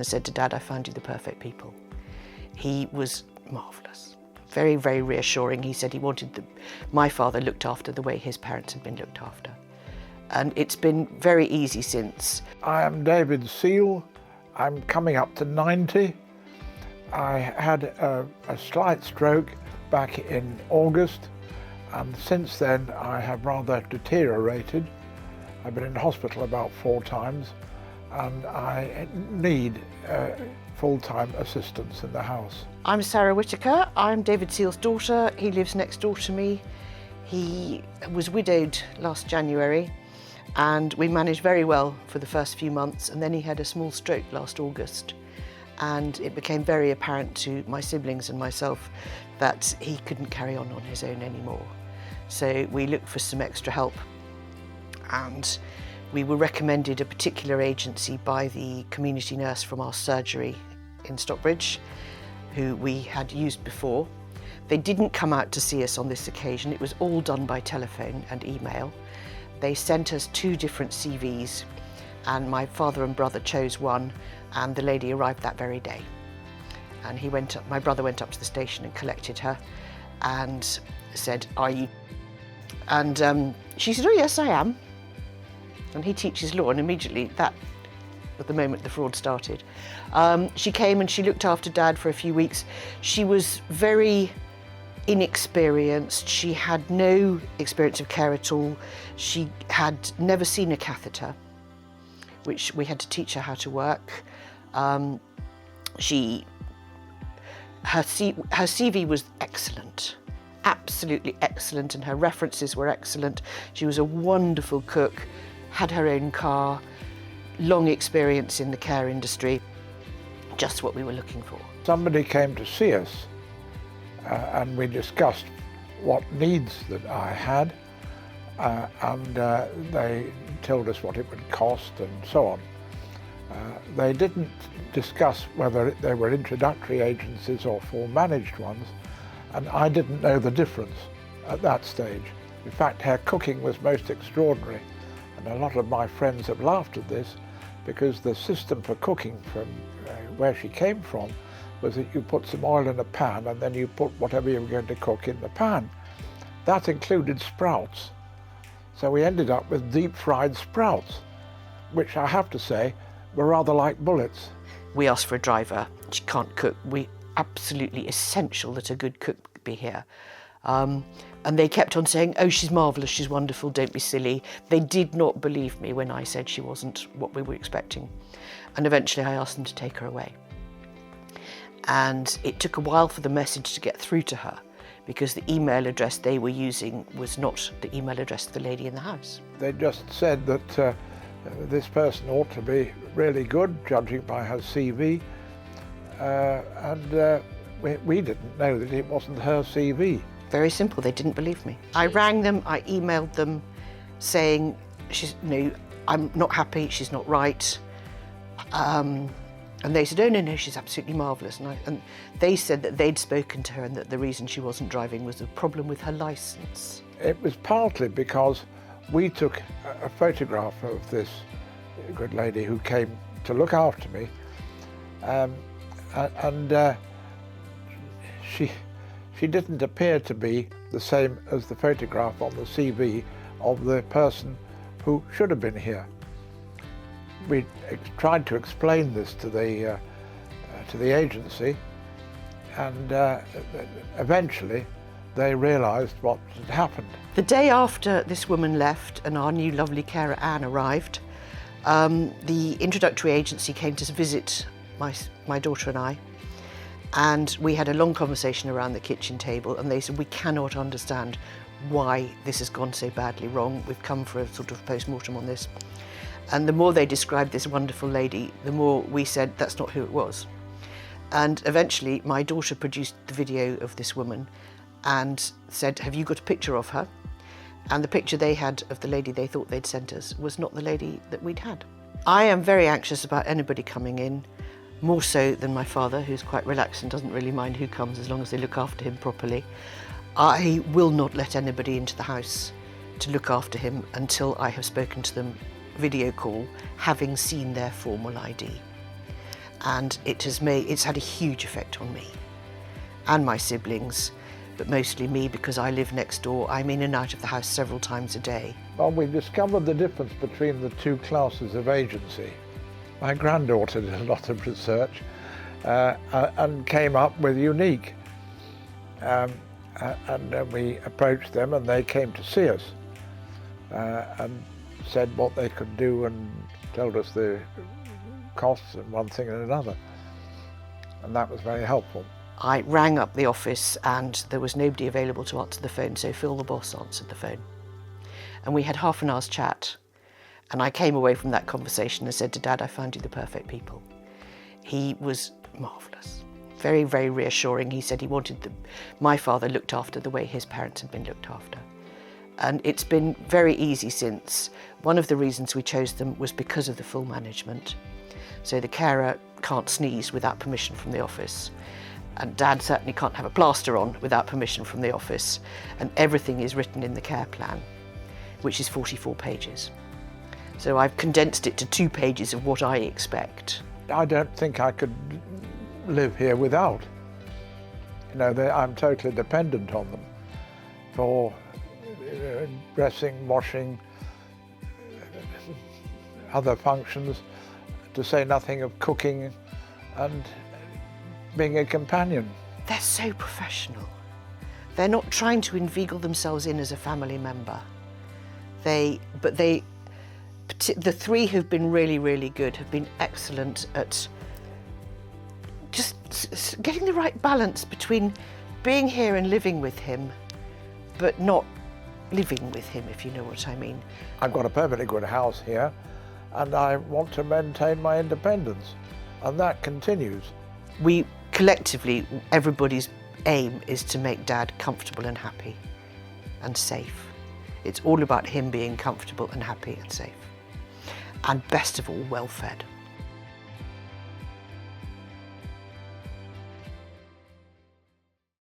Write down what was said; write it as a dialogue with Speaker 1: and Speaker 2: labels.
Speaker 1: I said to Dad, I found you the perfect people. He was marvellous, very, very reassuring. He said he wanted my father looked after the way his parents had been looked after. And it's been very easy since.
Speaker 2: I am David Seal. I'm coming up to 90. I had a slight stroke back in August, and since then I have rather deteriorated. I've been in hospital about 4 times, and I need full-time assistance in the house.
Speaker 1: I'm Sarah Whitaker. I'm David Seal's daughter. He lives next door to me. He was widowed last January, and we managed very well for the first few months, and then he had a small stroke last August, and it became very apparent to my siblings and myself that he couldn't carry on his own anymore. So we looked for some extra help, and we were recommended a particular agency by the community nurse from our surgery in Stockbridge, who we had used before. They didn't come out to see us on this occasion. It was all done by telephone and email. They sent us 2 different CVs, and my father and brother chose one, and the lady arrived that very day. And my brother went up to the station and collected her and said, "Are you?" And she said, "Oh yes, I am." And he teaches law, and immediately at the moment the fraud started. She came and she looked after Dad for a few weeks. She was very inexperienced. She had no experience of care at all. She had never seen a catheter, which we had to teach her how to work. Her CV was excellent, absolutely excellent, and her references were excellent. She was a wonderful cook, had her own car, long experience in the care industry, just what we were looking for.
Speaker 2: Somebody came to see us and we discussed what needs that I had, and they told us what it would cost and so on. They didn't discuss whether they were introductory agencies or full managed ones, and I didn't know the difference at that stage. In fact, her cooking was most extraordinary, and a lot of my friends have laughed at this, because the system for cooking from where she came from was that you put some oil in a pan and then you put whatever you were going to cook in the pan. That included sprouts. So we ended up with deep fried sprouts, which I have to say were rather like bullets.
Speaker 1: We asked for a driver. She can't cook. Absolutely essential that a good cook be here. And they kept on saying, "Oh, she's marvellous, she's wonderful, don't be silly." They did not believe me when I said she wasn't what we were expecting. And eventually I asked them to take her away. And it took a while for the message to get through to her, because the email address they were using was not the email address of the lady in the house.
Speaker 2: They just said that this person ought to be really good, judging by her CV, and we didn't know that it wasn't her CV.
Speaker 1: Very simple, they didn't believe me. I rang them, I emailed them saying, I'm not happy, she's not right. And they said, "Oh, no, she's absolutely marvellous." And they said that they'd spoken to her and that the reason she wasn't driving was a problem with her licence. It
Speaker 2: was partly because we took a photograph of this good lady who came to look after me, and she didn't appear to be the same as the photograph on the CV of the person who should have been here. We tried to explain this to the agency, and eventually they realised what had happened. The day after this woman left and our new lovely carer Anne arrived, the introductory agency came to visit my daughter and I, and we had a long conversation around the kitchen table, and they said, "We cannot understand why this has gone so badly wrong. We've come for a sort of post-mortem on this." And the more they described this wonderful lady, the more we said that's not who it was. And eventually my daughter produced the video of this woman and said, "Have you got a picture of her?" And the picture they had of the lady they thought they'd sent us was not the lady that we'd had. I am very anxious about anybody coming in, more so than my father, who's quite relaxed and doesn't really mind who comes as long as they look after him properly. I will not let anybody into the house to look after him until I have spoken to them video call, having seen their formal ID.
Speaker 1: and it's had a huge effect on me and my siblings, but mostly me because I live next door. I'm in and out of the house several times a day.
Speaker 2: Well, we discovered the difference between the two classes of agency. My granddaughter did a lot of research and came up with unique. And then we approached them and they came to see us and said what they could do and told us the costs and one thing and another. And that was very helpful.
Speaker 1: I rang up the office and there was nobody available to answer the phone, so Phil the boss answered the phone. And we had half an hour's chat. And I came away from that conversation and said to Dad, I found you the perfect people. He was marvellous, very, very reassuring. He said he wanted my father looked after the way his parents had been looked after. And it's been very easy since. One of the reasons we chose them was because of the full management. So the carer can't sneeze without permission from the office. And Dad certainly can't have a plaster on without permission from the office. And everything is written in the care plan, which is 44 pages. So I've condensed it to 2 pages of what I expect.
Speaker 2: I don't think I could live here without. You know, I'm totally dependent on them for dressing, washing, other functions, to say nothing of cooking and being a companion.
Speaker 1: They're so professional. They're not trying to inveigle themselves in as a family member. The 3 who've been really, really good have been excellent at just getting the right balance between being here and living with him, but not living with him, if you know what I mean.
Speaker 2: I've got a perfectly good house here and I want to maintain my independence, and that continues.
Speaker 1: We collectively, everybody's aim is to make Dad comfortable and happy and safe. It's all about him being comfortable and happy and safe. And best of all, well fed.